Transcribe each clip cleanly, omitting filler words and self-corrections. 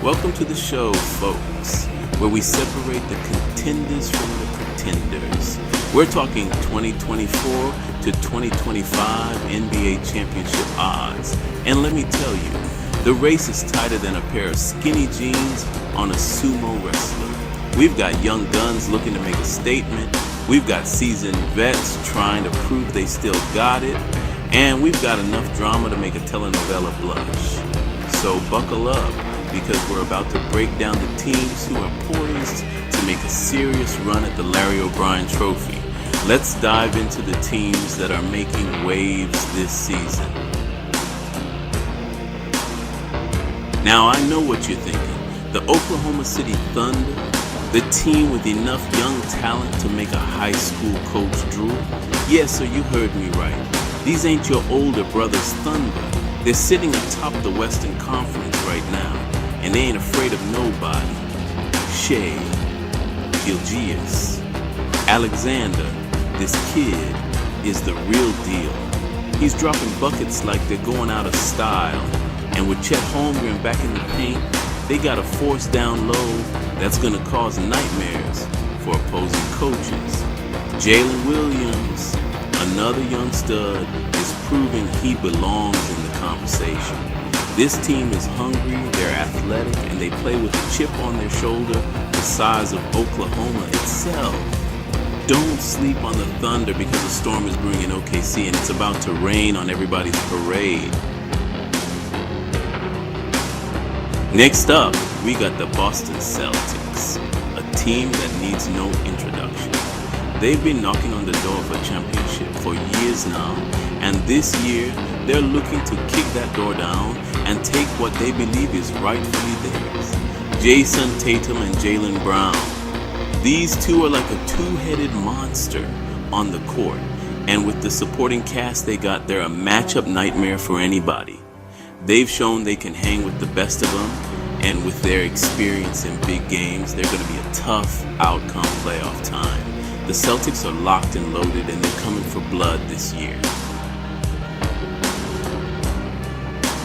Welcome to the show, folks, where we separate the contenders from the pretenders. We're talking 2024 to 2025 NBA championship odds. And let me tell you, the race is tighter than a pair of skinny jeans on a sumo wrestler. We've got young guns looking to make a statement. We've got seasoned vets trying to prove they still got it. And we've got enough drama to make a telenovela blush. So buckle up, because we're about to break down the teams who are poised to make a serious run at the Larry O'Brien Trophy. Let's dive into the teams that are making waves this season. Now, I know what you're thinking. The Oklahoma City Thunder, the team with enough young talent to make a high school coach drool? Yes, sir, you heard me right. These ain't your older brother's Thunder. They're sitting atop the Western Conference right now, and they ain't afraid of nobody. Shai Gilgeous Alexander, this kid is the real deal. He's dropping buckets like they're going out of style, and with Chet Holmgren back in the paint, they got a force down low that's gonna cause nightmares for opposing coaches. Jalen Williams, another young stud, is proving he belongs in the conversation. This team is hungry, they're athletic, and they play with a chip on their shoulder the size of Oklahoma itself. Don't sleep on the Thunder because the storm is brewing in OKC and it's about to rain on everybody's parade. Next up, we got the Boston Celtics, a team that needs no introduction. They've been knocking on the door of a championship for years now, and this year they're looking to kick that door down and take what they believe is rightfully theirs. Jason Tatum and Jaylen Brown. These two are like a two-headed monster on the court, and with the supporting cast they got, they're a matchup nightmare for anybody. They've shown they can hang with the best of them, and with their experience in big games, they're going to be a tough outcome playoff time. The Celtics are locked and loaded, and they're coming for blood this year.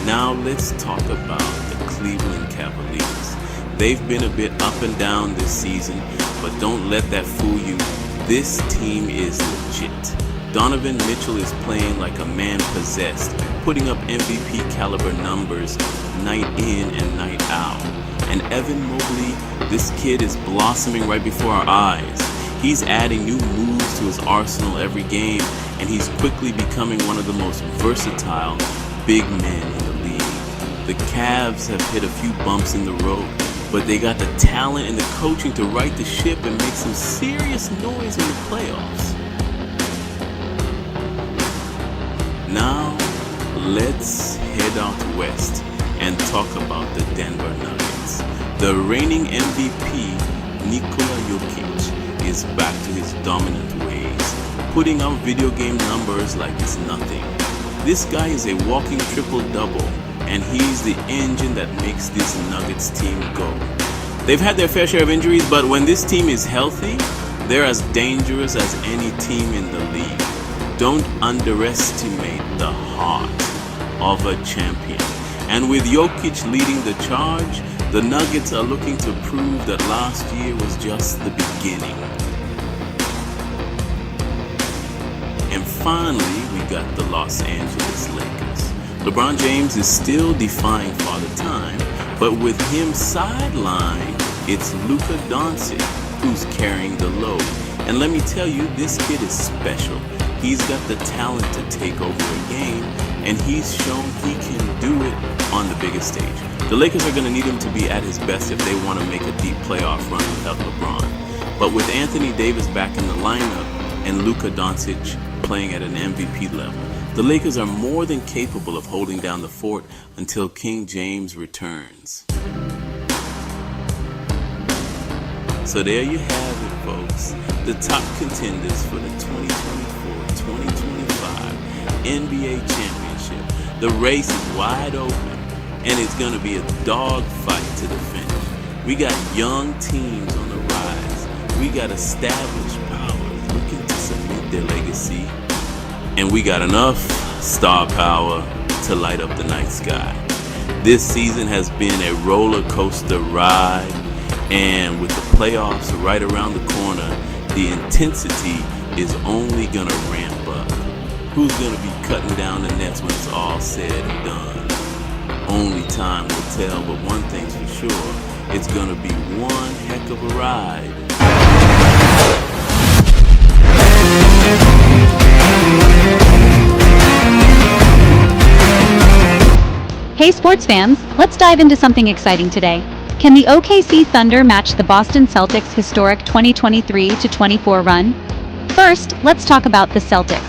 Now let's talk about the Cleveland Cavaliers. They've been a bit up and down this season, but don't let that fool you. This team is legit. Donovan Mitchell is playing like a man possessed, putting up MVP caliber numbers night in and night out. And Evan Mobley, this kid is blossoming right before our eyes. He's adding new moves to his arsenal every game, and he's quickly becoming one of the most versatile big men in the league. The Cavs have hit a few bumps in the road, but they got the talent and the coaching to right the ship and make some serious noise in the playoffs. Now, let's head out west and talk about the Denver Nuggets. The reigning MVP, Nikola Jokic, is back to his dominant ways, putting out video game numbers like it's nothing. This guy is a walking triple-double, and he's the engine that makes this Nuggets team go. They've had their fair share of injuries, but when this team is healthy, they're as dangerous as any team in the league. Don't underestimate the heart of a champion. And with Jokic leading the charge, the Nuggets are looking to prove that last year was just the beginning. And finally, we got the Los Angeles Lakers. LeBron James is still defying Father Time, but with him sidelined, it's Luka Doncic who's carrying the load. And let me tell you, this kid is special. He's got the talent to take over a game, and he's shown he can do it on the biggest stage. The Lakers are going to need him to be at his best if they want to make a deep playoff run without LeBron. But with Anthony Davis back in the lineup and Luka Doncic playing at an MVP level, the Lakers are more than capable of holding down the fort until King James returns. So there you have it, folks. The top contenders for the 2024-2025 NBA Championship. The race is wide open, and it's going to be a dog fight to the finish. We got young teams on the rise. We got established powers looking to cement their legacy. And we got enough star power to light up the night sky. This season has been a roller coaster ride, and with the playoffs right around the corner, the intensity is only going to ramp up. Who's going to be cutting down the nets when it's all said and done? Only time will tell, but one thing's for sure, it's going to be one heck of a ride. Hey sports fans, let's dive into something exciting today. Can the OKC Thunder match the Boston Celtics' historic 2023-24 run? First, let's talk about the Celtics.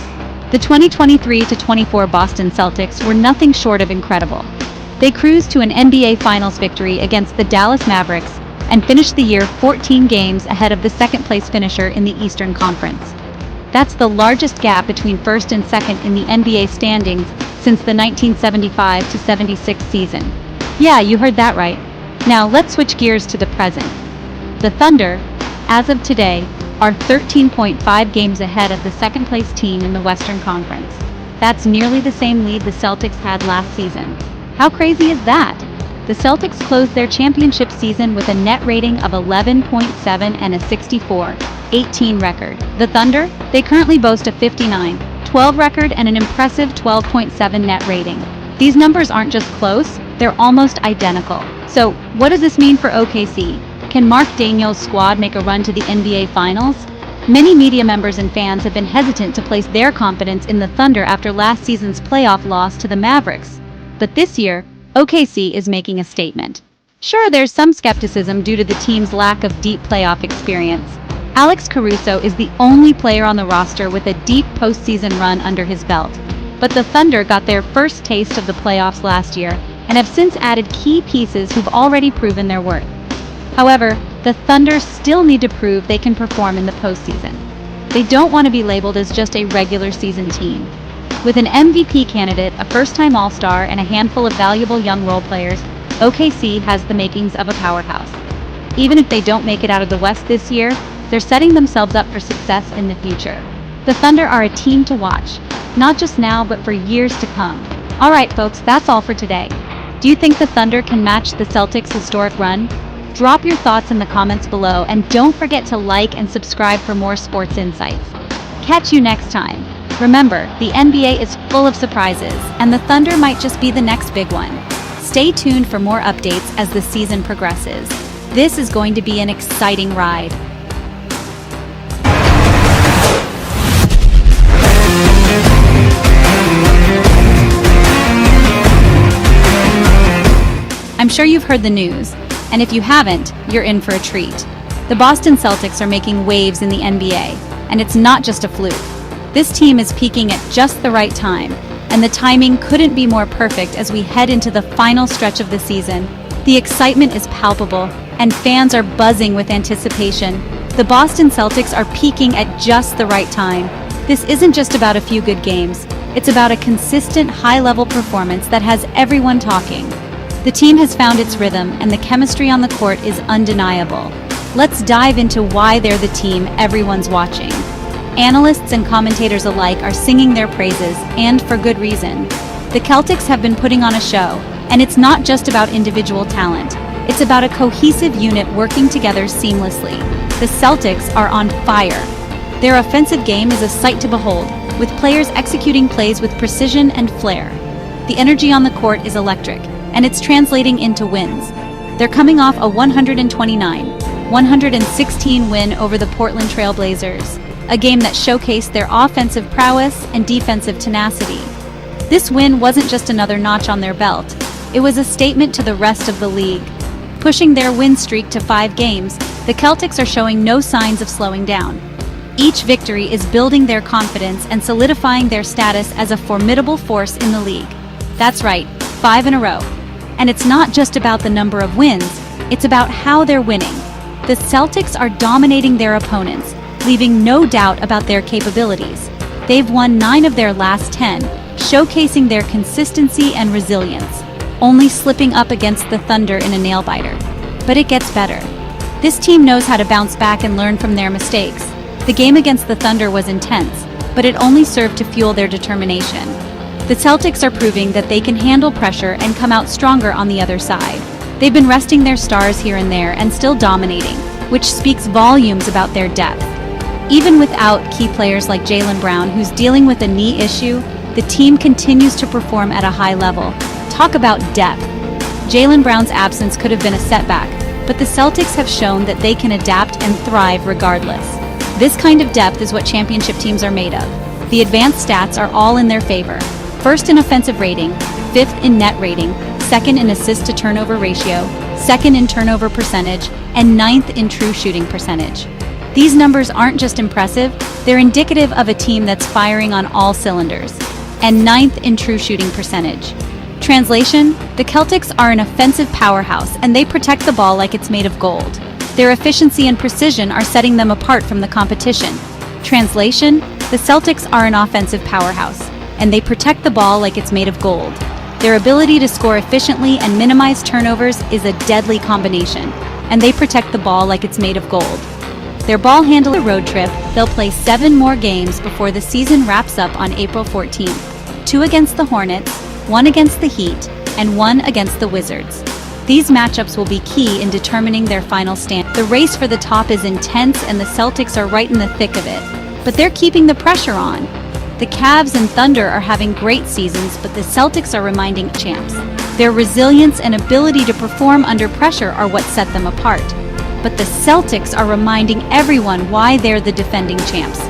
The 2023-24 Boston Celtics were nothing short of incredible. They cruised to an NBA Finals victory against the Dallas Mavericks and finished the year 14 games ahead of the second-place finisher in the Eastern Conference. That's the largest gap between first and second in the NBA standings since the 1975-76 season. Yeah, you heard that right. Now let's switch gears to the present. The Thunder, as of today, are 13.5 games ahead of the second-place team in the Western Conference. That's nearly the same lead the Celtics had last season. How crazy is that? The Celtics closed their championship season with a net rating of 11.7 and a 64-18 record. The Thunder, they currently boast a 59-12 record and an impressive 12.7 net rating. These numbers aren't just close, they're almost identical. So, what does this mean for OKC? Can Mark Daniels' squad make a run to the NBA Finals? Many media members and fans have been hesitant to place their confidence in the Thunder after last season's playoff loss to the Mavericks. But this year, OKC is making a statement. Sure, there's some skepticism due to the team's lack of deep playoff experience. Alex Caruso is the only player on the roster with a deep postseason run under his belt. But the Thunder got their first taste of the playoffs last year and have since added key pieces who've already proven their worth. However, the Thunder still need to prove they can perform in the postseason. They don't want to be labeled as just a regular season team. With an MVP candidate, a first-time All-Star, and a handful of valuable young role players, OKC has the makings of a powerhouse. Even if they don't make it out of the West this year, they're setting themselves up for success in the future. The Thunder are a team to watch, not just now but for years to come. Alright folks, that's all for today. Do you think the Thunder can match the Celtics' historic run? Drop your thoughts in the comments below and don't forget to like and subscribe for more sports insights. Catch you next time. Remember, the NBA is full of surprises, and the Thunder might just be the next big one. Stay tuned for more updates as the season progresses. This is going to be an exciting ride. I'm sure you've heard the news, and if you haven't, you're in for a treat. The Boston Celtics are making waves in the NBA, and it's not just a fluke. This team is peaking at just the right time, and the timing couldn't be more perfect as we head into the final stretch of the season. The excitement is palpable, and fans are buzzing with anticipation. The Boston Celtics are peaking at just the right time. This isn't just about a few good games. It's about a consistent, high-level performance that has everyone talking. The team has found its rhythm, and the chemistry on the court is undeniable. Let's dive into why they're the team everyone's watching. Analysts and commentators alike are singing their praises, and for good reason. The Celtics have been putting on a show, and it's not just about individual talent. It's about a cohesive unit working together seamlessly. The Celtics are on fire. Their offensive game is a sight to behold, with players executing plays with precision and flair. The energy on the court is electric, and it's translating into wins. They're coming off a 129-116 win over the Portland Trail Blazers, a game that showcased their offensive prowess and defensive tenacity. This win wasn't just another notch on their belt, it was a statement to the rest of the league. Pushing their win streak to 5 games, the Celtics are showing no signs of slowing down. Each victory is building their confidence and solidifying their status as a formidable force in the league. That's right, 5 in a row. And it's not just about the number of wins, it's about how they're winning. The Celtics are dominating their opponents, leaving no doubt about their capabilities. They've won 9 of their last 10, showcasing their consistency and resilience, only slipping up against the Thunder in a nail-biter. But it gets better. This team knows how to bounce back and learn from their mistakes. The game against the Thunder was intense, but it only served to fuel their determination. The Celtics are proving that they can handle pressure and come out stronger on the other side. They've been resting their stars here and there and still dominating, which speaks volumes about their depth. Even without key players like Jaylen Brown, who's dealing with a knee issue, the team continues to perform at a high level. Talk about depth. Jaylen Brown's absence could have been a setback, but the Celtics have shown that they can adapt and thrive regardless. This kind of depth is what championship teams are made of. The advanced stats are all in their favor. First in offensive rating, fifth in net rating, second in assist to turnover ratio, second in turnover percentage, and ninth in true shooting percentage. These numbers aren't just impressive, they're indicative of a team that's firing on all cylinders. And ninth in true shooting percentage. Translation: the Celtics are an offensive powerhouse and they protect the ball like it's made of gold. Their efficiency and precision are setting them apart from the competition. Translation: the Celtics are an offensive powerhouse and they protect the ball like it's made of gold. Their ability to score efficiently and minimize turnovers is a deadly combination, and they protect the ball like it's made of gold. Their ball handler road trip, they'll play 7 more games before the season wraps up on April 14th. 2 against the Hornets, 1 against the Heat, and 1 against the Wizards. These matchups will be key in determining their final stand. The race for the top is intense and the Celtics are right in the thick of it. But they're keeping the pressure on. The Cavs and Thunder are having great seasons, but the Celtics are reminding champs. Their resilience and ability to perform under pressure are what set them apart. But the Celtics are reminding everyone why they're the defending champs.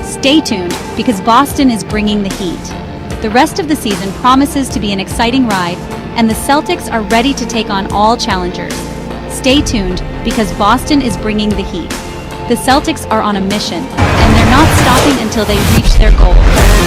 Stay tuned, because Boston is bringing the heat. The rest of the season promises to be an exciting ride, and the Celtics are ready to take on all challengers. Stay tuned, because Boston is bringing the heat. The Celtics are on a mission, and they're not stopping until they reach their goal.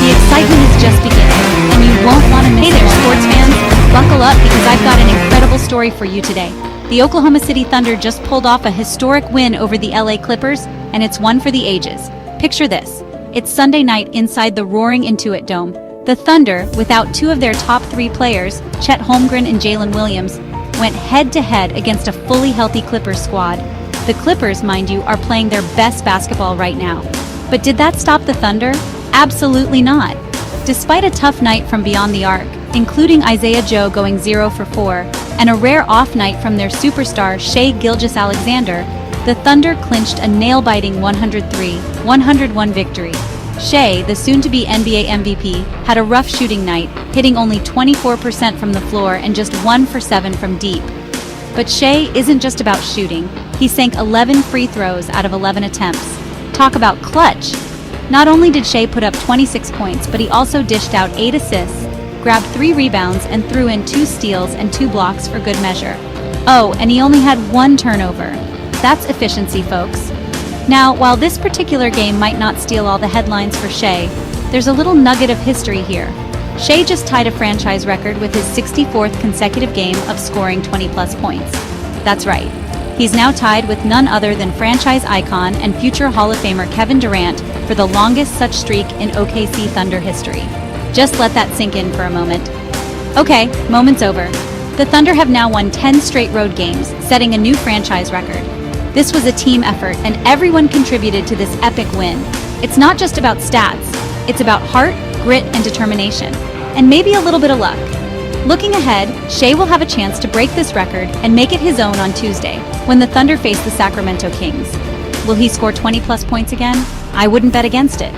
The excitement is just beginning, and you won't want to miss it. Hey there, sports fans! Buckle up, because I've got an incredible story for you today. The Oklahoma City Thunder just pulled off a historic win over the LA Clippers, and it's one for the ages. Picture this. It's Sunday night inside the roaring Intuit Dome. The Thunder, without 2 of their top 3 players, Chet Holmgren and Jalen Williams, went head-to-head against a fully healthy Clippers squad. The Clippers, mind you, are playing their best basketball right now. But did that stop the Thunder? Absolutely not. Despite a tough night from beyond the arc, including Isaiah Joe going 0 for 4, and a rare off night from their superstar Shai Gilgeous-Alexander, the Thunder clinched a nail-biting 103-101 victory. Shai, the soon-to-be NBA MVP, had a rough shooting night, hitting only 24% from the floor and just 1 for 7 from deep. But Shai isn't just about shooting. He sank 11 free throws out of 11 attempts. Talk about clutch! Not only did Shai put up 26 points, but he also dished out 8 assists, grabbed 3 rebounds, and threw in 2 steals and 2 blocks for good measure. Oh, and he only had 1 turnover. That's efficiency, folks. Now, while this particular game might not steal all the headlines for Shai, there's a little nugget of history here. Shai just tied a franchise record with his 64th consecutive game of scoring 20-plus points. That's right. He's now tied with none other than franchise icon and future Hall of Famer Kevin Durant for the longest such streak in OKC Thunder history. Just let that sink in for a moment. Okay, moment's over. The Thunder have now won 10 straight road games, setting a new franchise record. This was a team effort, and everyone contributed to this epic win. It's not just about stats. It's about heart, grit, and determination. And maybe a little bit of luck. Looking ahead, Shai will have a chance to break this record and make it his own on Tuesday, when the Thunder face the Sacramento Kings. Will he score 20-plus points again? I wouldn't bet against it.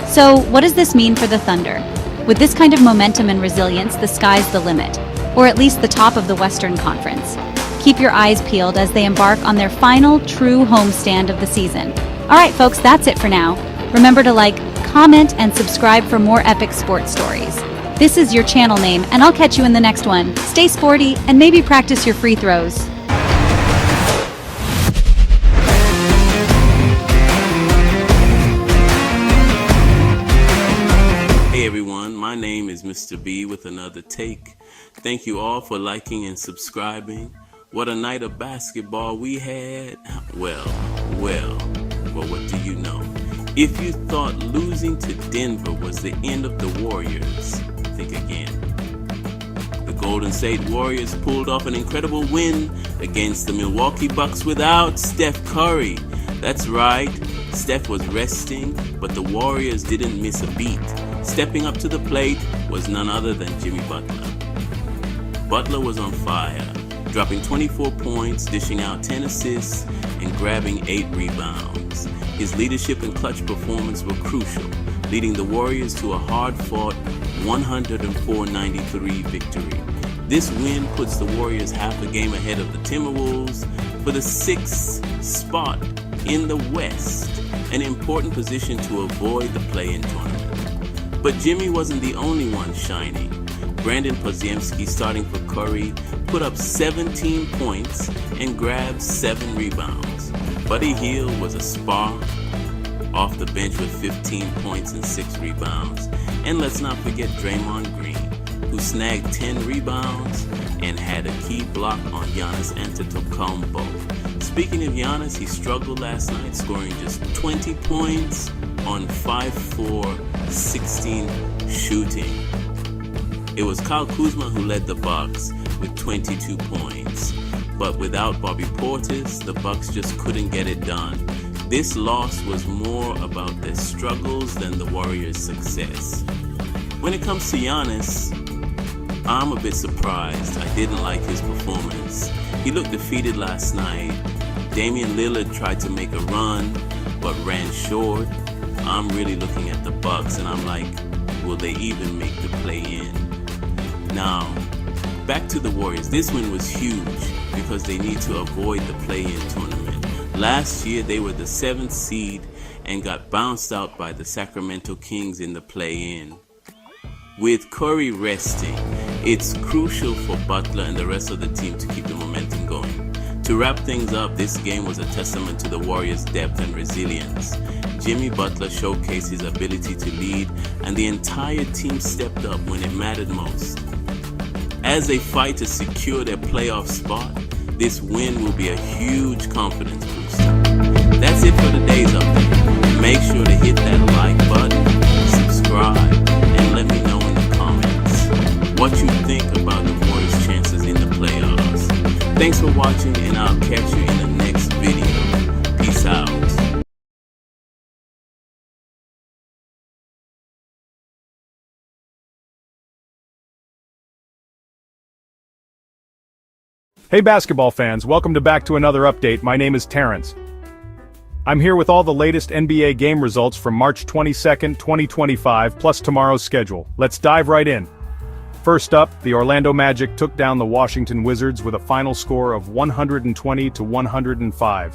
So, what does this mean for the Thunder? With this kind of momentum and resilience, the sky's the limit, or at least the top of the Western Conference. Keep your eyes peeled as they embark on their final true homestand of the season. Alright folks, that's it for now. Remember to like, comment, and subscribe for more epic sports stories. This is your channel name, and I'll catch you in the next one. Stay sporty, and maybe practice your free throws. Hey everyone, my name is Mr. B with another take. Thank you all for liking and subscribing. What a night of basketball we had. Well, what do you know? If you thought losing to Denver was the end of the Warriors, think again. The Golden State Warriors pulled off an incredible win against the Milwaukee Bucks without Steph Curry. That's right, Steph was resting, but the Warriors didn't miss a beat. Stepping up to the plate was none other than Jimmy Butler. Butler was on fire, dropping 24 points, dishing out 10 assists, and grabbing 8 rebounds. His leadership and clutch performance were crucial, leading the Warriors to a hard-fought 104-93 victory. This win puts the Warriors half a game ahead of the Timberwolves for the 6th spot in the West, an important position to avoid the play-in tournament. But Jimmy wasn't the only one shining. Brandon Podziemski, starting for Curry, put up 17 points and grabbed 7 rebounds. Buddy Hield was a spark off the bench with 15 points and 6 rebounds. And let's not forget Draymond Green, who snagged 10 rebounds and had a key block on Giannis Antetokounmpo. Speaking of Giannis, he struggled last night, scoring just 20 points on 5-4-16 shooting. It was Kyle Kuzma who led the Bucks with 22 points. But without Bobby Portis, the Bucks just couldn't get it done. This loss was more about their struggles than the Warriors' success. When it comes to Giannis, I'm a bit surprised. I didn't like his performance. He looked defeated last night. Damian Lillard tried to make a run, but ran short. I'm really looking at the Bucks, and I'm like, will they even make the play-in? Now, back to the Warriors. This win was huge because they need to avoid the play-in tournament. Last year, they were the 7th seed and got bounced out by the Sacramento Kings in the play-in. With Curry resting, it's crucial for Butler and the rest of the team to keep the momentum going. To wrap things up, this game was a testament to the Warriors' depth and resilience. Jimmy Butler showcased his ability to lead, and the entire team stepped up when it mattered most. As they fight to secure their playoff spot, this win will be a huge confidence booster. That's it for today's update. Make sure to hit that like button, subscribe, and let me know in the comments what you think about the Warriors' chances in the playoffs. Thanks for watching, and I'll catch you in the next video. Peace out. Hey basketball fans, welcome back to another update. My name is Terrence. I'm here with all the latest NBA game results from March 22nd, 2025, plus tomorrow's schedule. Let's dive right in. First up, the Orlando Magic took down the Washington Wizards with a final score of 120-105.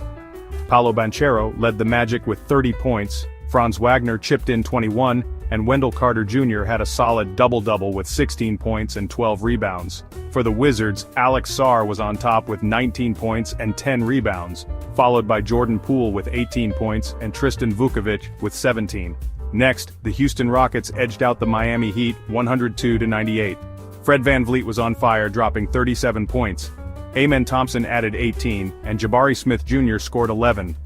Paolo Banchero led the Magic with 30 points, Franz Wagner chipped in 21, and Wendell Carter Jr. had a solid double-double with 16 points and 12 rebounds. For the Wizards, Alex Sarr was on top with 19 points and 10 rebounds, followed by Jordan Poole with 18 points and Tristan Vukovic with 17. Next, the Houston Rockets edged out the Miami Heat 102-98. Fred VanVleet was on fire, dropping 37 points. Amen Thompson added 18, and Jabari Smith Jr. scored 11.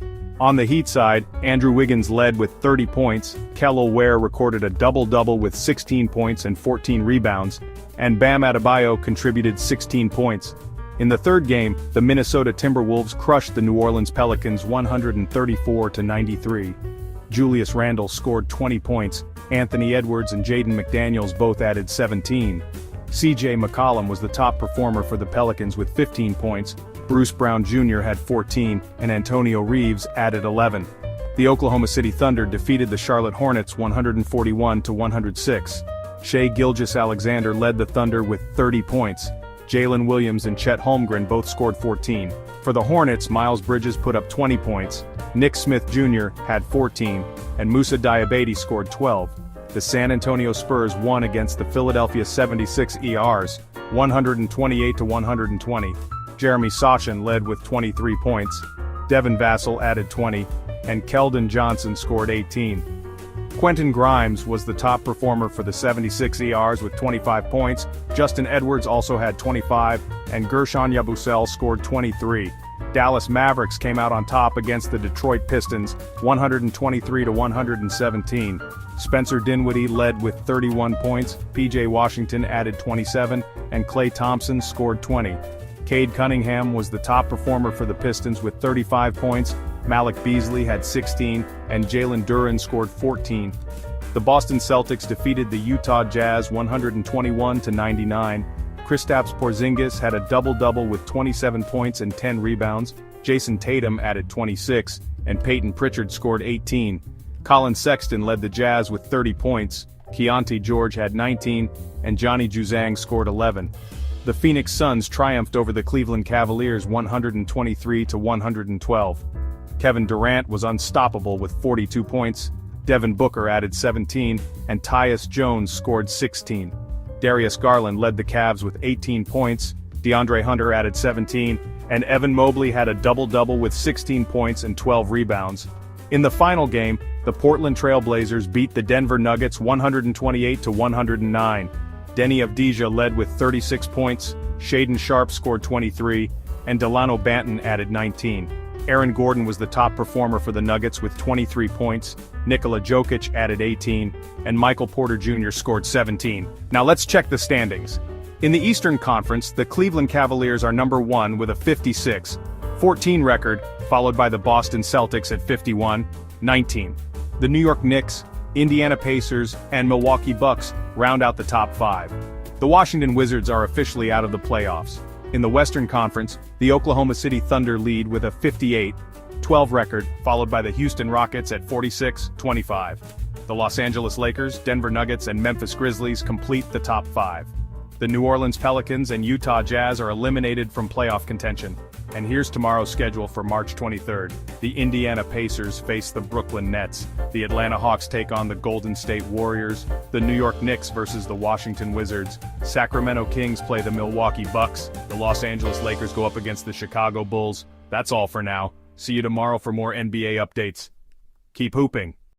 On the Heat side, Andrew Wiggins led with 30 points, Kel'el Ware recorded a double-double with 16 points and 14 rebounds, and Bam Adebayo contributed 16 points. In the third game, the Minnesota Timberwolves crushed the New Orleans Pelicans 134-93. Julius Randle scored 20 points, Anthony Edwards and Jaden McDaniels both added 17. CJ McCollum was the top performer for the Pelicans with 15 points, Bruce Brown Jr. had 14, and Antonio Reeves added 11. The Oklahoma City Thunder defeated the Charlotte Hornets 141-106. Shai Gilgeous-Alexander led the Thunder with 30 points. Jalen Williams and Chet Holmgren both scored 14. For the Hornets, Miles Bridges put up 20 points, Nick Smith Jr. had 14, and Musa Diabaté scored 12. The San Antonio Spurs won against the Philadelphia 76ers, 128-120. Jeremy Sochan led with 23 points, Devin Vassell added 20, and Keldon Johnson scored 18. Quentin Grimes was the top performer for the 76ers with 25 points, Justin Edwards also had 25, and Gershon Yabusele scored 23. Dallas Mavericks came out on top against the Detroit Pistons, 123-117. Spencer Dinwiddie led with 31 points, PJ Washington added 27, and Klay Thompson scored 20. Cade Cunningham was the top performer for the Pistons with 35 points, Malik Beasley had 16, and Jalen Duren scored 14. The Boston Celtics defeated the Utah Jazz 121-99. Kristaps Porzingis had a double-double with 27 points and 10 rebounds. Jason Tatum added 26, and Peyton Pritchard scored 18. Colin Sexton led the Jazz with 30 points. Keontae George had 19, and Johnny Juzang scored 11. The Phoenix Suns triumphed over the Cleveland Cavaliers 123-112. Kevin Durant was unstoppable with 42 points. Devin Booker added 17, and Tyus Jones scored 16. Darius Garland led the Cavs with 18 points. DeAndre Hunter added 17, and Evan Mobley had a double-double with 16 points and 12 rebounds. In the final game, the Portland Trail Blazers beat the Denver Nuggets 128-109. Denny Avdija led with 36 points, Shaedon Sharpe scored 23, and Delano Banton added 19. Aaron Gordon was the top performer for the Nuggets with 23 points, Nikola Jokic added 18, and Michael Porter Jr. scored 17. Now let's check the standings. In the Eastern Conference, the Cleveland Cavaliers are number 1 with a 56-14 record, followed by the Boston Celtics at 51-19. The New York Knicks, Indiana Pacers, and Milwaukee Bucks round out the top 5. The Washington Wizards are officially out of the playoffs. In the Western Conference, the Oklahoma City Thunder lead with a 58-12 record, followed by the Houston Rockets at 46-25. The Los Angeles Lakers, Denver Nuggets, and Memphis Grizzlies complete the top 5. The New Orleans Pelicans and Utah Jazz are eliminated from playoff contention. And here's tomorrow's schedule for March 23rd. The Indiana Pacers face the Brooklyn Nets. The Atlanta Hawks take on the Golden State Warriors. The New York Knicks versus the Washington Wizards. Sacramento Kings play the Milwaukee Bucks. The Los Angeles Lakers go up against the Chicago Bulls. That's all for now. See you tomorrow for more NBA updates. Keep hooping.